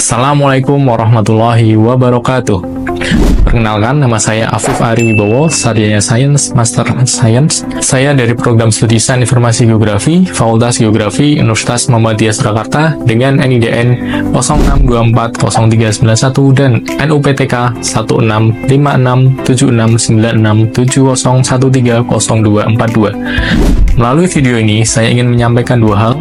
Assalamualaikum warahmatullahi wabarakatuh. Perkenalkan, nama saya Afif Ari Wibowo, sarjana Sains, Master Science. Saya dari Program Studi Sains Informasi Geografi, Fakultas Geografi, Universitas Muhammadiyah Surakarta dengan NIDN 06240391 dan NUPTK 1656769670130242. Melalui video ini, saya ingin menyampaikan dua hal,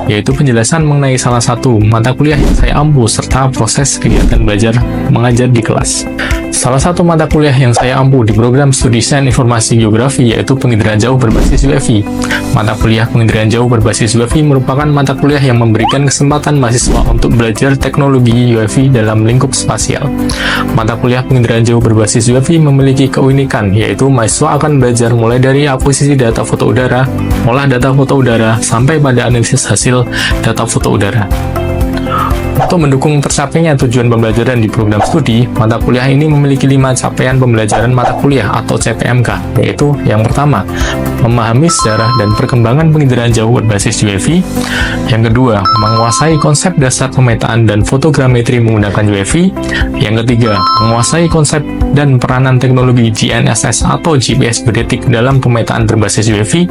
yaitu penjelasan mengenai salah satu mata kuliah yang saya ampu serta proses kegiatan belajar mengajar di kelas. Salah satu mata kuliah yang saya ampu di program studi Sains Informasi Geografi yaitu penginderaan jauh berbasis UFI. Mata kuliah penginderaan jauh berbasis UFI merupakan mata kuliah yang memberikan kesempatan mahasiswa untuk belajar teknologi UFI dalam lingkup spasial. Mata kuliah penginderaan jauh berbasis UFI memiliki keunikan, yaitu mahasiswa akan belajar mulai dari akuisisi data foto udara, olah data foto udara, sampai pada analisis hasil data foto udara. Untuk mendukung tercapainya tujuan pembelajaran di program studi, mata kuliah ini memiliki 5 capaian pembelajaran mata kuliah atau CPMK, yaitu yang pertama, memahami sejarah dan perkembangan penginderaan jauh berbasis UFI. Yang kedua, menguasai konsep dasar pemetaan dan fotogrametri menggunakan UFI. Yang ketiga, menguasai konsep dan peranan teknologi GNSS atau GPS geodetik dalam pemetaan berbasis UFI.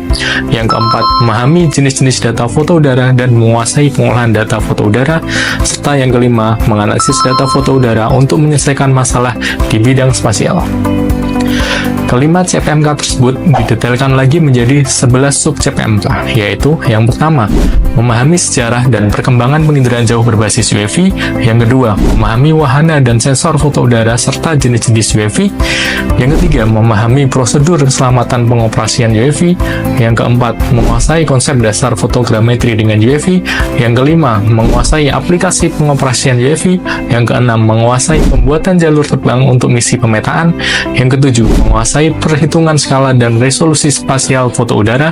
Yang keempat, memahami jenis-jenis data foto udara dan menguasai pengolahan data foto udara. Serta yang kelima, menganalisis data foto udara untuk menyelesaikan masalah di bidang spasial. Kelima CPMK tersebut didetailkan lagi menjadi 11 sub CPMK, yaitu yang pertama, memahami sejarah dan perkembangan penginderaan jauh berbasis UFI. Yang kedua, memahami wahana dan sensor foto udara serta jenis-jenis UFI. Yang ketiga, memahami prosedur keselamatan pengoperasian UFI. Yang keempat, menguasai konsep dasar fotogrametri dengan UFI. Yang kelima, menguasai aplikasi pengoperasian UFI. Yang keenam, menguasai pembuatan jalur terbang untuk misi pemetaan. Yang ketujuh, menguasai perhitungan skala dan resolusi spasial foto udara.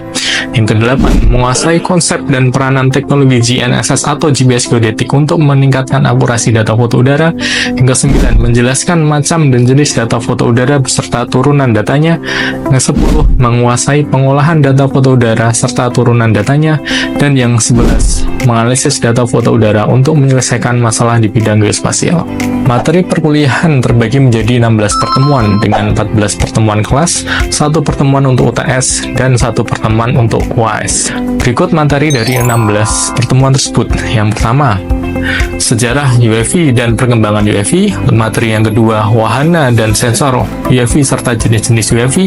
Yang kedelapan, menguasai konsep dan peranan teknologi GNSS atau GPS geodetik untuk meningkatkan akurasi data foto udara. Yang kesembilan, menjelaskan macam dan jenis data foto udara beserta turunan datanya. Yang sepuluh, menguasai pengolahan data foto udara serta turunan datanya. Dan yang 11, menganalisis data foto udara untuk menyelesaikan masalah di bidang geospasial. Materi perkuliahan terbagi menjadi 16 pertemuan dengan 14 pertemuan kelas, 1 pertemuan untuk UTS, dan 1 pertemuan untuk UAS. Berikut materi dari 16 pertemuan tersebut. Yang pertama, sejarah UFI dan perkembangan UFI. Materi yang kedua, wahana dan sensor UFI serta jenis-jenis UFI.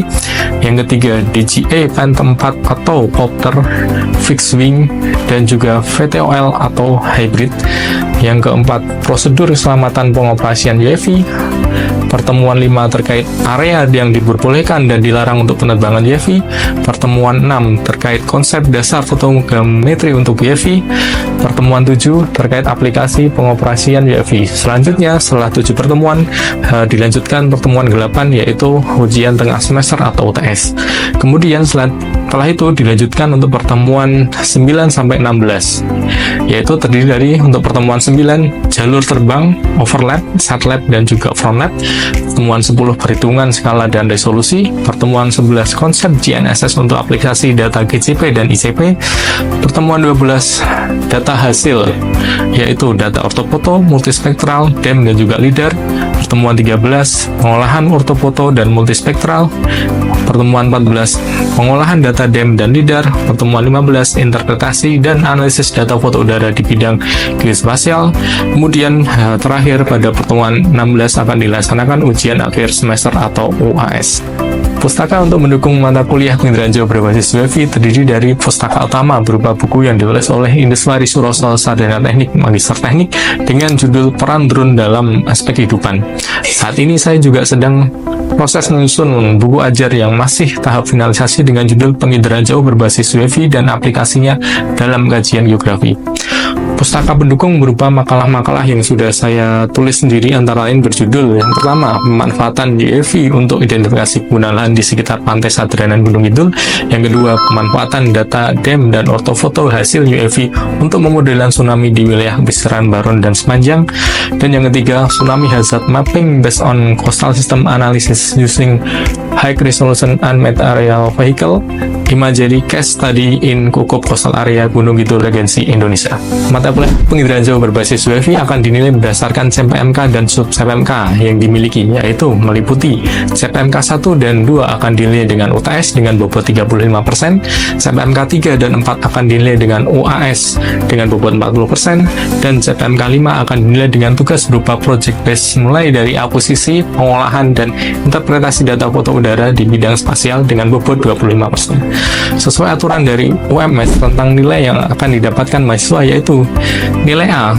Yang ketiga, DJI Phantom 4 atau Copter, Fixed Wing, dan juga VTOL atau Hybrid. Yang keempat, prosedur keselamatan pengoperasian UFI. Pertemuan 5 terkait area yang diperbolehkan dan dilarang untuk penerbangan UFI. Pertemuan 6 terkait konsep dasar fotogrametri untuk UFI. Pertemuan 7 terkait aplikasi pengoperasian UFI. Selanjutnya, setelah 7 pertemuan, dilanjutkan pertemuan 8 yaitu ujian tengah semester atau UTS. Kemudian setelah itu dilanjutkan untuk pertemuan 9 sampai 16, yaitu terdiri dari untuk pertemuan 9 jalur terbang, overlap, satelit, dan juga frontlap. Pertemuan 10 perhitungan skala dan resolusi. Pertemuan 11 konsep GNSS untuk aplikasi data GCP dan ICP. Pertemuan 12 data hasil, yaitu data ortofoto, multispektral, DEM, dan juga LIDAR. Pertemuan 13 pengolahan ortofoto dan multispektral. Pertemuan 14 pengolahan data DEM dan LIDAR. Pertemuan 15 interpretasi dan analisis data foto udara di bidang geospasial. Kemudian terakhir pada pertemuan 16 akan dilaksanakan ujian akhir semester atau UAS. Pustaka untuk mendukung mata kuliah penginderaan jauh berbasis UFI terdiri dari pustaka utama berupa buku yang ditulis oleh Indeswari Suroso, sarjana teknik, magister teknik, dengan judul Peran Drone dalam Aspek Kehidupan. Saat ini saya juga sedang proses menyusun buku ajar yang masih tahap finalisasi dengan judul Penginderaan Jauh Berbasis UFI dan Aplikasinya dalam Kajian Geografi. Pustaka pendukung berupa makalah-makalah yang sudah saya tulis sendiri, antara lain berjudul yang pertama, pemanfaatan UFI untuk identifikasi penggunaan lahan di sekitar pantai Sadranan Gunung Kidul. Yang kedua, pemanfaatan data DEM dan ortofoto hasil UFI untuk pemodelan tsunami di wilayah Pisaran, Baron, dan Sepanjang. Dan yang ketiga, tsunami hazard mapping based on coastal system analysis using high resolution unmanned aerial vehicle. Imagery Case Study in Kukup Coastal Area Gunung Kidul Regency Indonesia. Mata kuliah penginderaan jauh berbasis WiFi akan dinilai berdasarkan CPMK dan sub-CPMK yang dimiliki, yaitu meliputi CPMK 1 dan 2 akan dinilai dengan UTS dengan bobot 35%, CPMK 3 dan 4 akan dinilai dengan UAS dengan bobot 40%, dan CPMK 5 akan dinilai dengan tugas berupa project base mulai dari akuisisi, pengolahan, dan interpretasi data foto udara di bidang spasial dengan bobot 25%. Sesuai aturan dari UMS tentang nilai yang akan didapatkan mahasiswa, yaitu nilai A,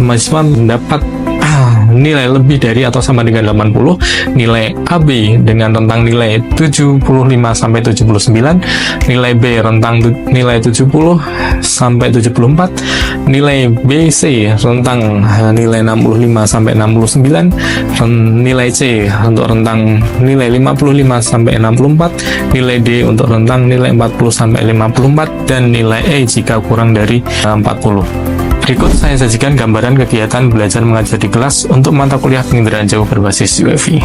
mahasiswa mendapat nilai lebih dari atau sama dengan 80, nilai AB dengan rentang nilai 75 sampai 79, nilai B rentang nilai 70 sampai 74, nilai BC rentang nilai 65 sampai 69, nilai C untuk rentang nilai 55 sampai 64, nilai D untuk rentang nilai 40 sampai 54, dan nilai E jika kurang dari 40. Berikut saya sajikan gambaran kegiatan belajar mengajar di kelas untuk mata kuliah penginderaan jauh berbasis WiFi.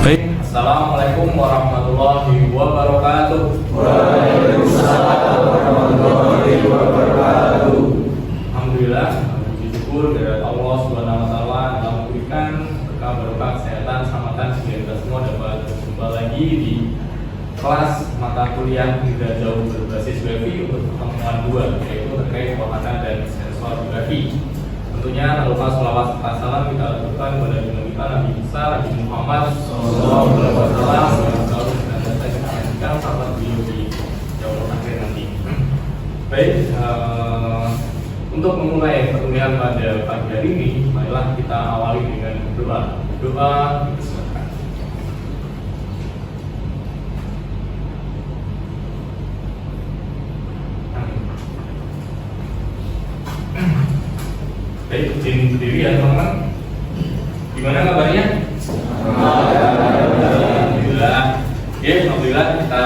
Baik. Assalamualaikum warahmatullahi wabarakatuh. Waalaikumsalam warahmatullahi wabarakatuh. Alhamdulillah, puji syukur dari Allah Subhanahu wa taala telah memberikan berkah barokah kesehatan, keselamatan sehingga kita semua dapat berjumpa lagi di kelas mata kuliah penginderaan jauh berbasis WiFi untuk pertemuan 2, yaitu terkait wahana dan sensor WiFi. Tentunya tak lupa sholawat serta salam kita lakukan kepada Nabi kita Nabi besar Nabi Muhammad SAW yang selalu senantiasa kita saksikan sahabat beliau di jauh akhir nanti. Baik, untuk memulai perkuliahan pada pagi hari ini, marilah kita awali dengan doa. Doa dipersilakan. Baik, izin berdiri ya teman-teman. Gimana kabarnya? Alhamdulillah. Ya, alhamdulillah kita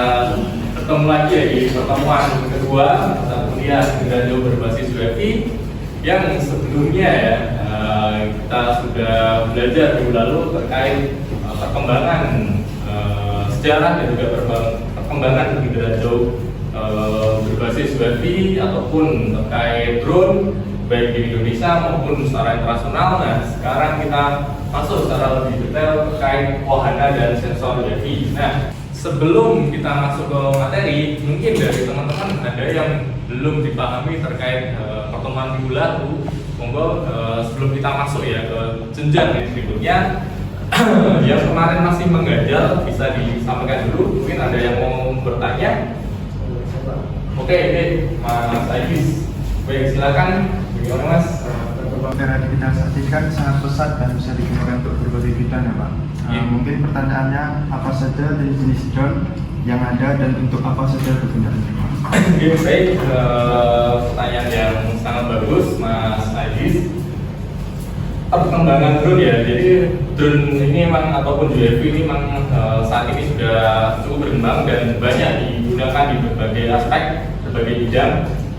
bertemu lagi ya di pertemuan kedua mata kuliah penginderaan jauh berbasis WiFi yang sebelumnya ya kita sudah belajar minggu lalu terkait perkembangan sejarah dan juga perkembangan penginderaan jauh berbasis WiFi ataupun terkait drone baik di Indonesia maupun secara internasional. Nah, sekarang kita masuk secara lebih detail terkait wahana dan sensor WiFi. Nah, sebelum kita masuk ke materi, mungkin dari teman-teman ada yang belum dipahami terkait pertemuan minggu lalu. Monggo sebelum kita masuk ya ke jenjang yang berikutnya, yang kemarin masih mengganjal bisa disampaikan dulu. Mungkin ada yang mau bertanya. Oke, ini Mas Aidis. Baik, silakan. Bagaimana Mas? Materi yang kita sajikan sangat pesat dan bisa digunakan untuk berbagai bidang ya Pak. Mungkin pertanyaannya apa saja jenis drone yang ada dan untuk apa saja kegunaannya Pak? Baik, pertanyaan yang sangat bagus Mas Aidis. Perkembangan drone ya, jadi drone ini memang ataupun UAV ini memang saat ini sudah cukup berkembang dan banyak digunakan di berbagai aspek, berbagai bidang.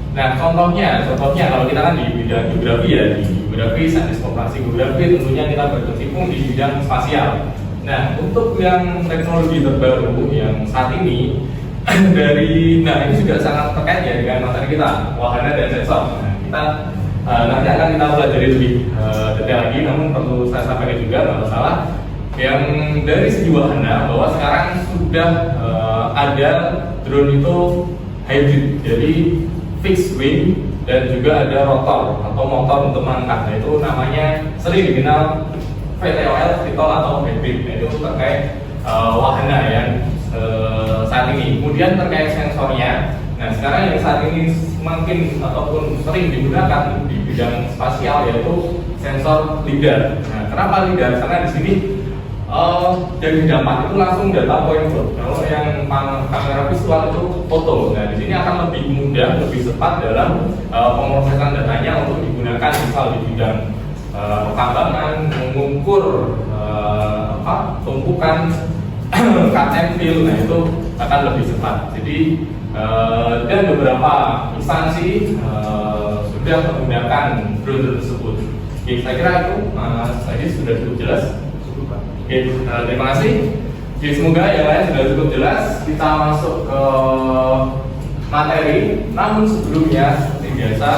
Nah, contohnya kalau kita kan di bidang geografi ya, di geografi, sains operasi geografi tentunya kita berkecimpung di bidang spasial. Nah, untuk yang teknologi terbaru yang saat ini ini juga sangat terkait ya dengan materi kita, wahana dan sensor. Nah, kita nanti akan kita pelajari lebih detail lagi, namun perlu saya sampaikan juga nggak masalah. Yang dari segi wahana bahwa sekarang sudah ada drone itu hybrid, jadi fixed wing dan juga ada rotor atau motor untuk mengangkat. Nah, itu namanya sering dikenal VTOL, VTOL atau hybrid. Nah, itu terkait wahana yang saat ini. Kemudian terkait sensornya. Nah, sekarang yang saat ini semakin ataupun sering digunakan di bidang spasial yaitu sensor lidar. Nah, kenapa lidar? Karena di sini dari dapat itu langsung data point cloud. Kalau yang kamera visual itu foto. Nah, di sini akan lebih mudah, lebih cepat dalam pemrosesan datanya untuk digunakan misal di bidang pertambangan, mengukur tumpukan cut and fill. Nah, itu akan lebih cepat. Jadi dan beberapa instansi sudah menggunakan drone tersebut. Oke, saya kira itu tadi sudah cukup jelas. Oke, terima kasih. Oke, semoga yang lain sudah cukup jelas. Kita masuk ke materi. Namun sebelumnya seperti biasa,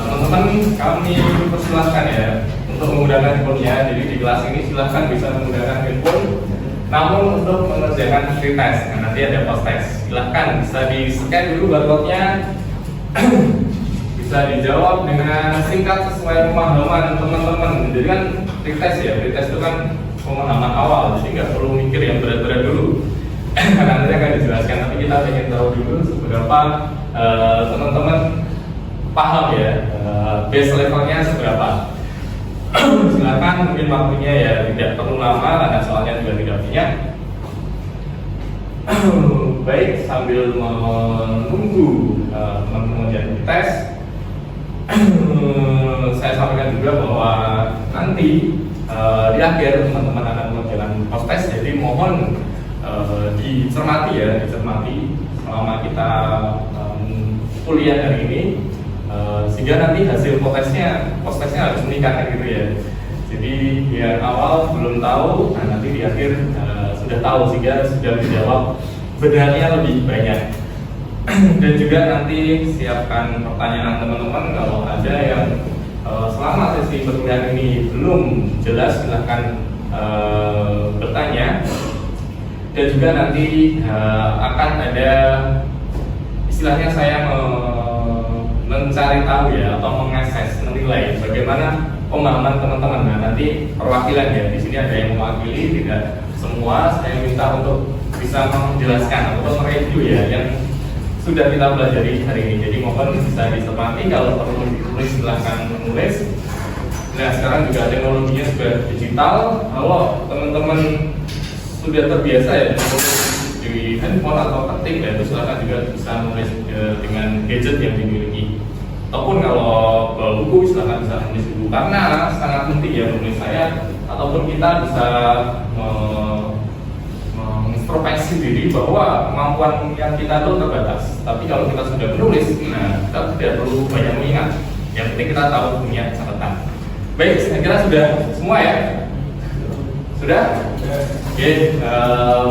teman-teman kami persilahkan ya untuk menggunakan handphonenya. Jadi di kelas ini silahkan bisa menggunakan handphone. Namun untuk mengerjakan free test, nah, nanti ada post test. Silahkan bisa di scan dulu barcode-nya. Bisa dijawab dengan singkat sesuai pemahaman teman-teman. Jadi kan free test ya, free test itu kan pemahaman awal, jadi nggak perlu mikir yang berat-berat dulu. Nanti akan dijelaskan, tapi kita ingin tahu dulu seberapa teman-teman paham ya, base levelnya seberapa. Silakan, mungkin waktunya ya tidak perlu lama karena soalnya juga tidak banyak. Baik, sambil menunggu teman-teman jadi tes, saya sampaikan juga bahwa nanti di akhir teman-teman akan mengerjakan post test. Jadi mohon dicermati ya, dicermati selama kita kuliah hari ini, sehingga nanti hasil post testnya harus meningkat gitu ya. Jadi biar awal belum tahu, nah nanti di akhir sudah tahu, sehingga sudah dijawab benarnya lebih banyak. Dan juga nanti siapkan pertanyaan teman-teman kalau ada yang selama sesi perkuliahan ini belum jelas, silahkan bertanya. Dan juga nanti akan ada istilahnya saya mencari tahu ya, atau mengakses, menilai bagaimana pemahaman teman-teman. Nah nanti perwakilan ya, di sini ada yang mewakili, tidak semua. Saya minta untuk bisa menjelaskan atau mereview ya yang sudah kita pelajari hari ini. Jadi mohon bisa dicermati, kalau perlu ditulis silahkan menulis. Nah sekarang juga teknologinya sudah digital. Kalau teman-teman sudah terbiasa ya menulis di handphone atau ketik ya, itu silahkan juga bisa menulis dengan gadget yang dimiliki. Ataupun kalau buku silahkan bisa menulis buku, karena sangat penting ya menulis saya ataupun kita bisa introspeksi diri bahwa kemampuan yang kita itu terbatas. Tapi kalau kita sudah menulis, nah kita tidak perlu banyak mengingat. Yang penting kita tahu punya catatan. Baik, saya kira sudah semua ya. Sudah? Oke,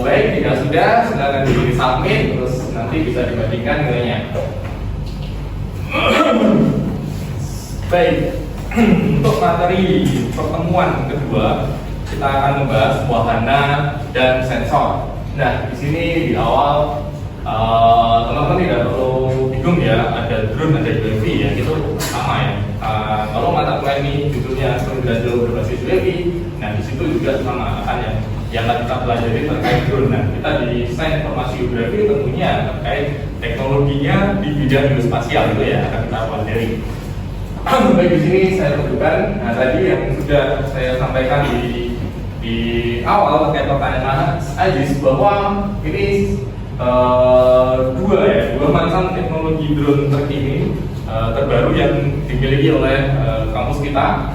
baik. Jika sudah, silakan di submit, terus nanti bisa dibandingkan nilainya. Baik, untuk materi pertemuan kedua kita akan membahas wahana dan sensor. Nah, di sini di awal teman-teman tidak perlu bingung ya, ada drone, ada UAV ya, itu sama ya. Kalau mata kuliah ini judulnya Astronomi berbasis UAV, nah di situ juga sama akan yang kita pelajari terkait drone. Nah, kita di sains informasi geografi tentunya terkait teknologinya di bidang geospasial itu ya akan kita pelajari. Baik, di sini saya tunjukkan. Nah, tadi yang sudah saya sampaikan di awal terkait pertanyaan Ajis bahwa ini dua macam teknologi drone terkini terbaru yang dimiliki oleh kampus kita.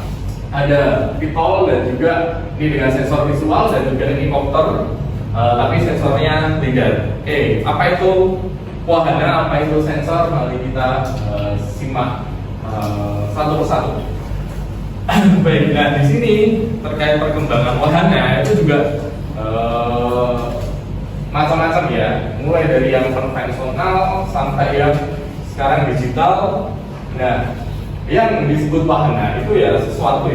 Ada VTOL dan juga ini dengan sensor visual dan juga helikopter, tapi sensornya beda. Oke, apa itu wahana, apa itu sensor? Mari kita simak satu persatu. Baik, nah di sini terkait perkembangan wahana itu juga macam-macam ya, mulai dari yang konvensional sampai yang sekarang digital. Nah, yang disebut wahana itu ya sesuatu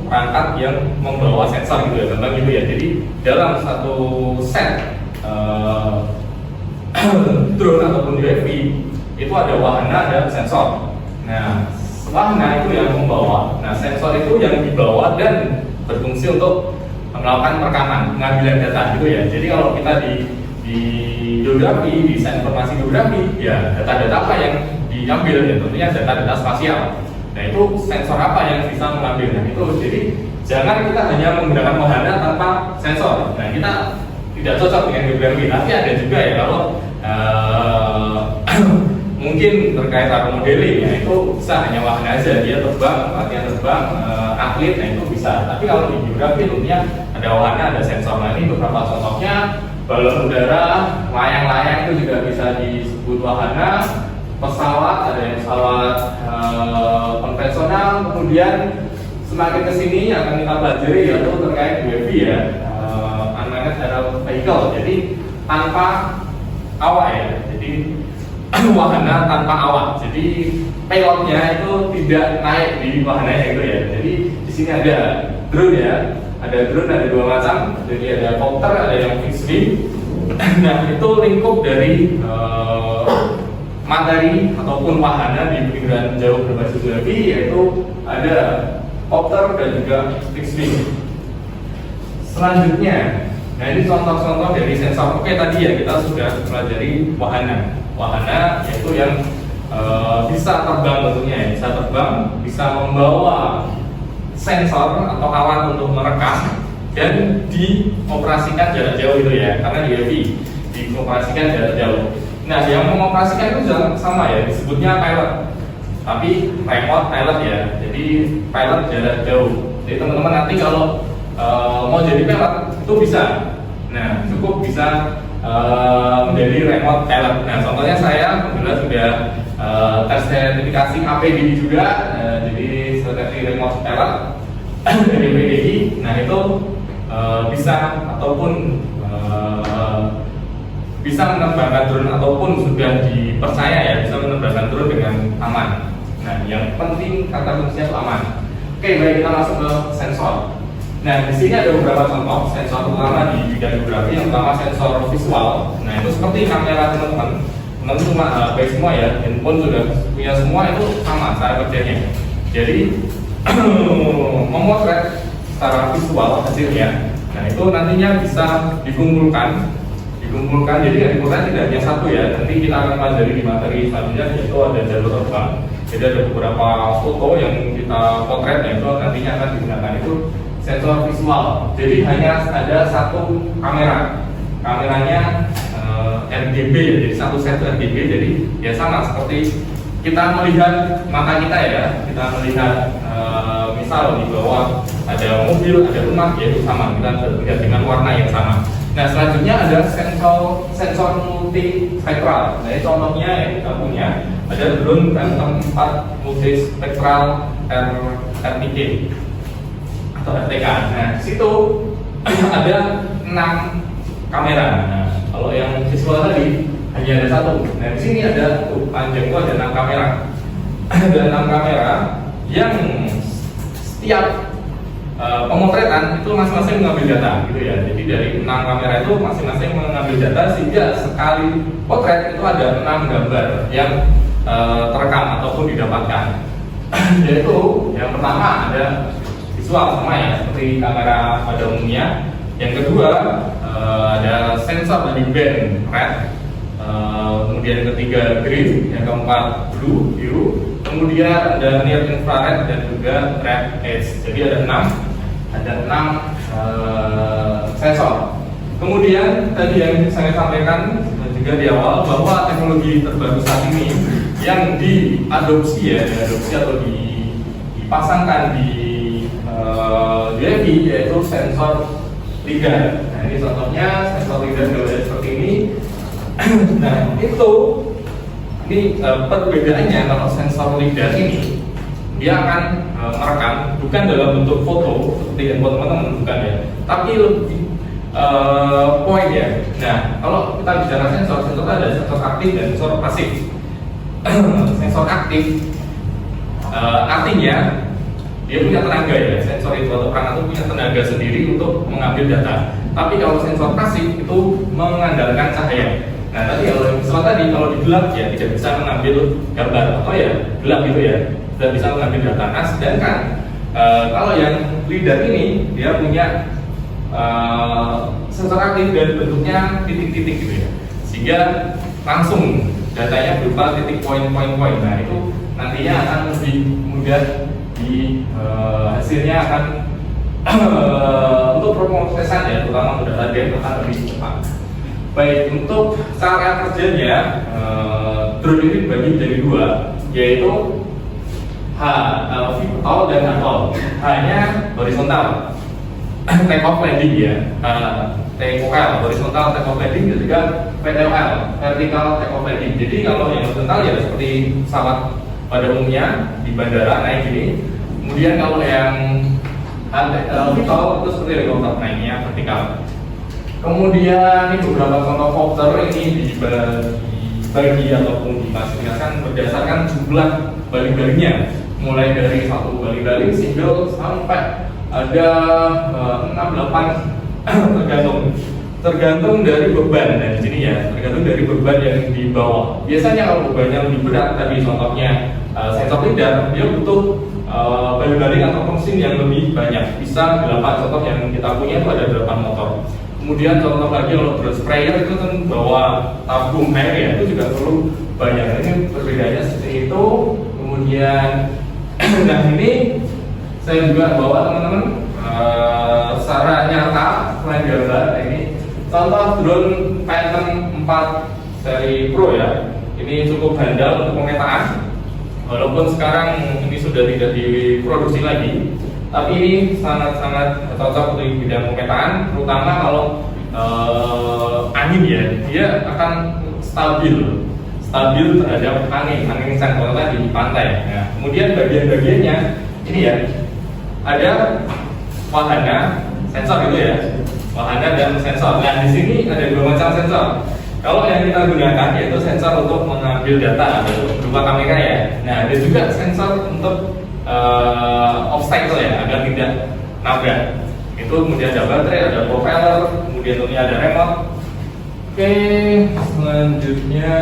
perangkat yang membawa sensor gitu ya, tentang gitu ya. Jadi dalam satu set drone ataupun UAV itu ada wahana dan sensor. Nah, wahana itu yang membawa, nah sensor itu yang dibawa dan berfungsi untuk melakukan perekaman, pengambilan data gitu ya. Jadi kalau kita di geografi, di sains informasi geografi, ya data-data apa yang diambil ya, tentunya data-data spasial. Nah itu sensor apa yang bisa mengambil? Nah itu, jadi jangan kita hanya menggunakan wahana tanpa sensor. Nah kita tidak cocok dengan geografi. Tapi ada juga ya kalau mungkin terkait aero modeling ya, itu bisa hanya wahana aja, dia terbang, latihan terbang, atlet, nah itu bisa. Tapi kalau di geografi tentunya ada wahana, ada sensor. Nah ini beberapa contohnya, balon udara, layang-layang itu juga bisa disebut wahana. Pesawat, ada yang pesawat konvensional. Kemudian semakin kesini akan kita pelajari yaitu terkait UAV ya, unmanned aerial vehicle. Jadi tanpa awak ya. Jadi wahana tanpa awak. Jadi pilotnya itu tidak naik di wahananya itu ya. Jadi di sini ada drone ya, ada drone, ada dua macam. Jadi ada kopter, ada yang fixed wing. Nah itu lingkup dari materi ataupun wahana di perairan jauh berbasis UAV, yaitu ada kopter dan juga fixed wing. Selanjutnya, nah ini contoh-contoh dari sensor. Oke, tadi ya kita sudah pelajari wahana. Wahana yaitu yang bisa terbang tentunya, bisa terbang, bisa membawa sensor atau alat untuk merekam dan dioperasikan jarak jauh itu ya, karena di UAV dioperasikan jarak jauh. Nah, yang mengoperasikan itu sama ya, disebutnya pilot, tapi remote pilot ya, jadi pilot jarak jauh. Jadi teman-teman nanti kalau mau jadi pilot itu bisa, nah cukup bisa menjadi remote pilot. Nah contohnya saya kebetulan sudah tes sertifikasi APDI juga, jadi sertifikasi remote pilot dari PDI. Nah itu bisa ataupun bisa menerbangkan drone ataupun sudah dipercaya ya bisa menerbangkan drone dengan aman. Nah yang penting kata kuncinya itu aman. Oke, baik, kita masuk ke sensor. Nah, di sini ada beberapa contoh sensor utama di bidang geografi. Yang pertama sensor visual. Nah, itu seperti kamera teman-teman. Teman-teman cuma HP semua ya, handphone sudah punya semua, itu sama cara kerjanya. Jadi memotret secara visual hasilnya. Nah, itu nantinya bisa dikumpulkan. Jadi yang dikumpulkan tidak hanya satu ya. Nanti kita akan pelajari di materi selanjutnya, yaitu ada jalur terbang. Jadi ada beberapa foto yang kita potret, yang itu nantinya akan digunakan itu sensor visual. Jadi hanya ada satu kamera, kameranya RGB ya, jadi satu set RGB. Jadi ya sama seperti kita melihat mata kita ya, kita melihat misal di bawah ada mobil, ada rumah, ya itu sama, kita melihat dengan warna yang sama. Nah selanjutnya ada sensor multispektral. Nah ini contohnya yang kita punya ada drone Phantom 4 multispektral RTK atau RTK. Nah di situ ada 6 kamera. Nah kalau yang visual tadi hanya ada satu. Nah di sini ada panjang itu ada 6 kamera. Ada 6 kamera yang setiap pemotretan itu masing-masing mengambil data gitu ya. Jadi dari 6 kamera itu masing-masing mengambil data sehingga sekali potret itu ada 6 gambar yang terekam ataupun didapatkan. Yaitu yang pertama ada visual sama ya seperti kamera pada umumnya. Yang kedua ada sensor dari band red. Kemudian yang ketiga green, yang keempat blue, biru. Kemudian ada near infrared dan juga red edge. Jadi ada 6 sensor. Kemudian tadi yang saya sampaikan juga di awal bahwa teknologi terbaru saat ini yang diadopsi atau dipasangkan di UAV yaitu sensor lidar. Nah ini contohnya sensor lidar gambarnya seperti ini. Nah ini perbedaannya kalau sensor lidar ini dia akan merekam bukan dalam bentuk foto seperti handphone teman-teman, bukan ya, tapi lebih poin ya. Nah kalau kita bicara sensor ada sensor aktif dan sensor pasif. Sensor aktif artinya dia punya tenaga ya, sensor itu atau perangkat itu punya tenaga sendiri untuk mengambil data. Tapi kalau sensor pasif itu mengandalkan cahaya. Nah tadi kalau di gelap ya tidak bisa mengambil gambar atau ya gelap gitu ya, tidak bisa mengambil data. Nah sedangkan kalau yang lidar ini dia punya sensor aktif dan bentuknya titik-titik gitu ya, sehingga langsung datanya berupa titik poin-poin. Nah itu nantinya akan lebih mudah di hasilnya akan untuk pemrosesan ya, terutama untuk data dia akan lebih cepat. Baik, untuk cara kerjanya drone ini dibagi menjadi dua, yaitu vertikal dan horizontal. H-nya horizontal, take off landing ya, TOL horizontal take off landing, dan juga VTOL vertical take off landing. Jadi kalau yang horizontal ya seperti pesawat pada umumnya di bandara naik gini. Kemudian kalau yang vertikal itu seperti helikopter naiknya vertikal. Kemudian ini beberapa contoh kopter ini dibagi ataupun diklasifikasikan berdasarkan jumlah baling-balingnya, mulai dari satu baling-baling single sampai ada 6-8 tergantung dari beban. Nah di sini ya tergantung dari beban yang dibawa. Biasanya kalau bebannya lebih berat, tadi contohnya sensor lidar, dia butuh baling-baling atau mesin yang lebih banyak, bisa 8. Contoh yang kita punya itu ada 8 motor. Kemudian contoh lagi kalau drone sprayer itu kan bawa tabung air ya, itu juga perlu banyak. Ini perbedaannya seperti itu. Kemudian nah ini saya juga bawa teman-teman secara nyata selain gambar. Ini contoh drone Phantom 4 seri Pro ya. Ini cukup handal untuk pemetaan. Walaupun sekarang ini sudah tidak diproduksi lagi, tapi ini sangat-sangat cocok untuk bidang pemetaan, terutama kalau angin ya, dia akan stabil terhadap angin contohnya di pantai. Nah, kemudian bagian-bagiannya ini ya, ada wahana sensor gitu ya, wahana dan sensor. Nah di sini ada 2 macam sensor. Kalau yang kita gunakan yaitu sensor untuk mengambil data berupa kamera ya. Nah ada juga sensor untuk obstacle ya, agar tidak nabrak. Itu kemudian ada baterai, ada propeller, kemudian ini ada remote. Oke, selanjutnya,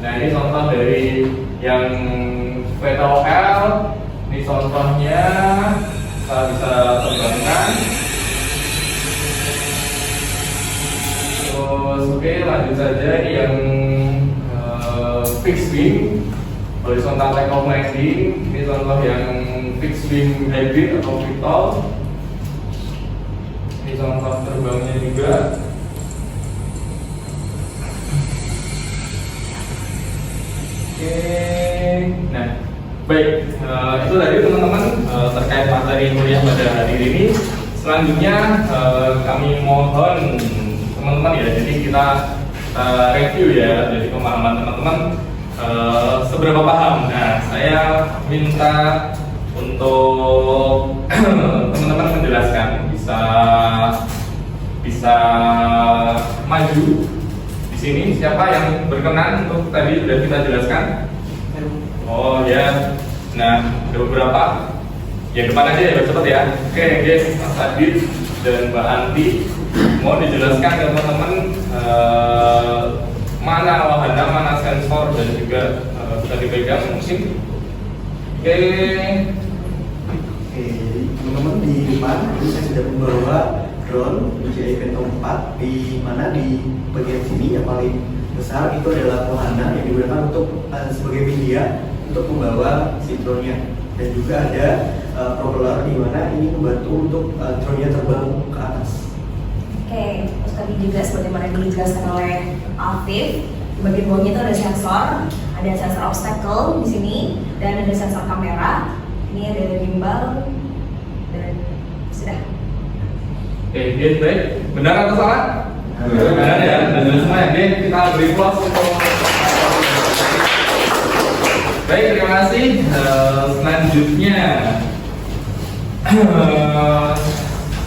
nah ini contoh dari yang VTOL. Ini contohnya kita bisa terbangkan. Terus oke, lanjut saja. Ini yang fixed wing, horizontal takeoff landing. Ini contoh yang fixed wing hybrid atau VTOL. Ini contoh terbangnya juga. Oke, nah baik, itu tadi teman-teman terkait materi kuliah pada hari ini. Selanjutnya kami mohon teman-teman ya, jadi kita review ya, jadi pemahaman teman-teman seberapa paham. Nah, saya minta untuk teman-teman menjelaskan, bisa maju di sini. Siapa yang berkenan untuk tadi sudah kita jelaskan? Oh ya, nah ada beberapa. Yang depan aja ya, biar cepat ya. Oke guys, Mas Adit dan Mbak Anti, mau dijelaskan ke teman-teman mana wahana, mana sensor, dan juga bisa dipegang mungkin. Oke, teman-teman, di depan ini saya sudah membawa drone DJI Phantom 4, di mana di bagian sini yang paling besar itu adalah wahana yang digunakan untuk sebagai media untuk membawa si drone-nya, dan juga ada propeller di mana ini membantu untuk drone-nya terbang ke atas. Oke, terus tadi juga sebagaimana dijelaskan oleh Afif, di bagian bawahnya itu ada sensor obstacle di sini, dan ada sensor kamera. Ini ada gimbal, dan sudah. Oke, baik. Benar atau salah? Benar ya, dan semua ya. Oke, kita beri applause untuk. Baik, terima kasih. Selanjutnya,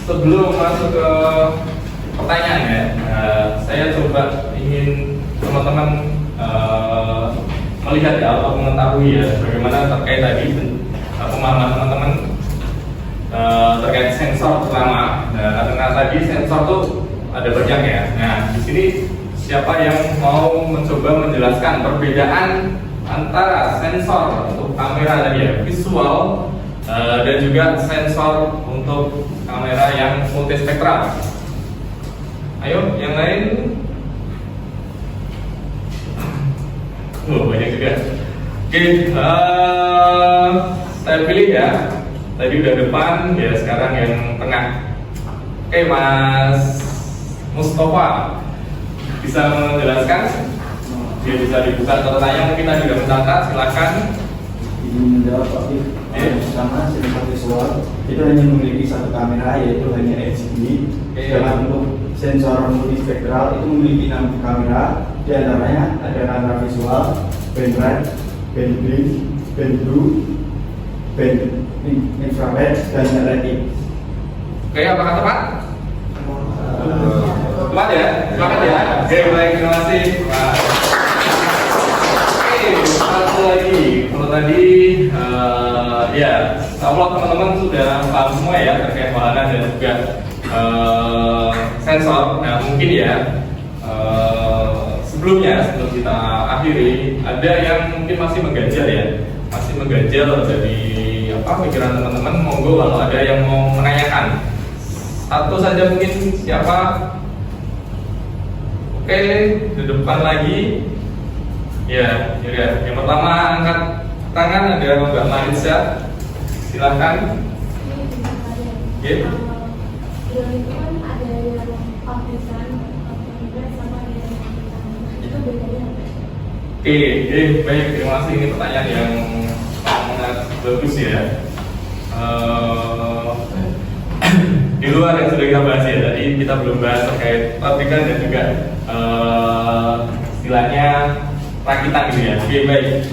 sebelum masuk ke pertanyaan ya, saya coba ingin teman-teman melihat ya, atau mengetahui ya, bagaimana terkait tadi pemahaman teman-teman terkait sensor pertama. Nah, karena tadi sensor tuh ada banyak ya. Nah, di sini siapa yang mau mencoba menjelaskan perbedaan antara sensor untuk kamera tadi ya, visual, dan juga sensor untuk kamera yang multispektral? Ayo, yang lain. Banyak juga. Oke, saya pilih ya. Tadi udah depan, ya sekarang yang tengah. Oke, Mas Mustafa, bisa menjelaskan? Dia bisa dibuka catatannya, mungkin tadi sudah mencatat, silakan. Izin menjawab, Pak Fik. Pertama, sensor visual itu hanya memiliki satu kamera, yaitu hanya HD. Sedangkan untuk sensor multispektral itu memiliki 6 kamera, di antaranya ada kamera visual, band red, band green, band blue, band infrared, dan RF. Oke, apakah tepat? Tepat ya? Selamat ya. Oke, baik, terima kasih. tadi ya, Allah teman-teman sudah paham semua ya terkait wahana dan juga sensor. Nah mungkin ya sebelum kita akhiri, ada yang mungkin masih mengganjal ya, jadi apa pikiran teman-teman. Monggo kalau ada yang mau menanyakan, satu saja mungkin, siapa? Oke, di depan lagi. Ya, yang pertama angkat tangan ada Mbak Maritza, silahkan. Oke. Itu kan ada yang pabrikan, sama ada yang itu bedanya apa? Oke, baik, terima kasih. Ini pertanyaan yang sangat bagus ya. Di luar yang sudah kita bahas ya, tadi kita belum bahas terkait pabrikan dan juga istilahnya rakitan gitu ya. Oke, baik.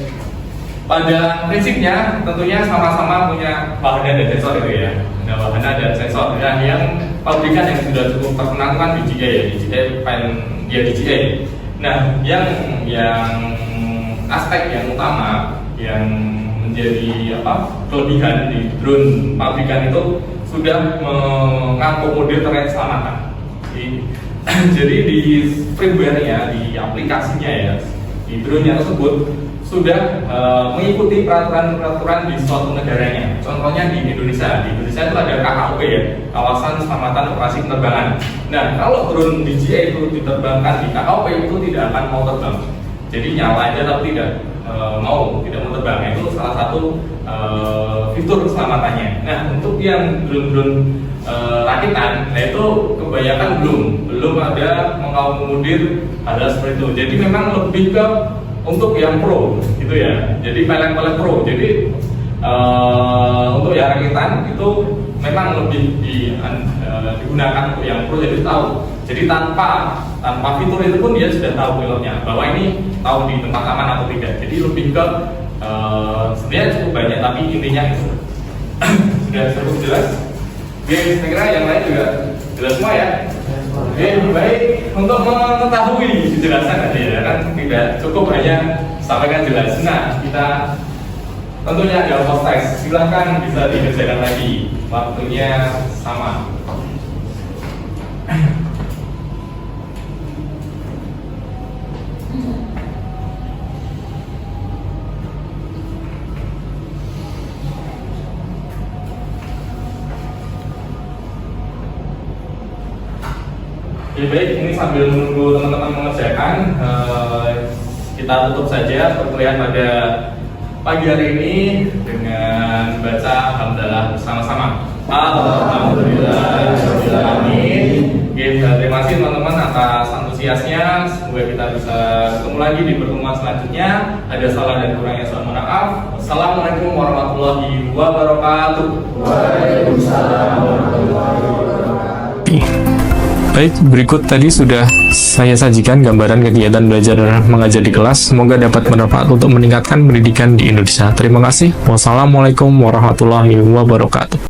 Pada prinsipnya tentunya sama-sama punya wahana dan sensor itu ya. Nah, wahana dan sensor. Dan yang pabrikan yang sudah cukup terkenal kan DJI. Nah, yang aspek yang utama yang menjadi kelebihan di drone pabrikan itu sudah mengakomodir terkait keselamatan. Jadi di firmware-nya, di aplikasinya ya, di drone-nya tersebut sudah mengikuti peraturan-peraturan di suatu negaranya. Contohnya di Indonesia. Di Indonesia itu ada KKOP ya, Kawasan Keselamatan Operasi Penerbangan. Nah, kalau drone DJI itu diterbangkan di KKOP itu tidak akan mau terbang. Jadi nyala aja tapi tidak mau terbang. Itu salah satu fitur keselamatannya. Nah, untuk yang drone-drone rakitan, nah itu kebanyakan belum ada mengakomodir hal seperti itu. Jadi memang lebih ke untuk yang pro gitu ya. Jadi pilot pro. Jadi untuk yang rakitan itu memang lebih digunakan untuk yang pro, jadi tahu. Jadi tanpa fitur itu pun dia sudah tahu pilotnya bahwa ini tahu di tempat aman atau tidak. Jadi lebih ke sebenarnya cukup banyak, tapi intinya itu sudah cukup jelas. Oke, saya kira yang lain juga jelas semua ya. Oke, baik. Untuk mengetahui penjelasan tadi ya kan tidak cukup hanya sampaikan jelas. Nah, kita tentunya ada post text. Silahkan bisa dikerjakan lagi. Waktunya sama. Oke, baik, ini sambil menunggu teman-teman mengerjakan, kita tutup saja perkuliahan pada pagi hari ini dengan baca hamdalah bersama-sama. Alhamdulillah. Amin. Oke, terima kasih teman-teman atas antusiasnya. Semoga kita bisa ketemu lagi di pertemuan selanjutnya. Ada salah dan kurangnya, saya mohon maaf. Wassalamualaikum warahmatullahi wabarakatuh. Waalaikumsalam warahmatullahi wabarakatuh. Baik, berikut tadi sudah saya sajikan gambaran kegiatan belajar mengajar di kelas. Semoga dapat bermanfaat untuk meningkatkan pendidikan di Indonesia. Terima kasih. Wassalamualaikum warahmatullahi wabarakatuh.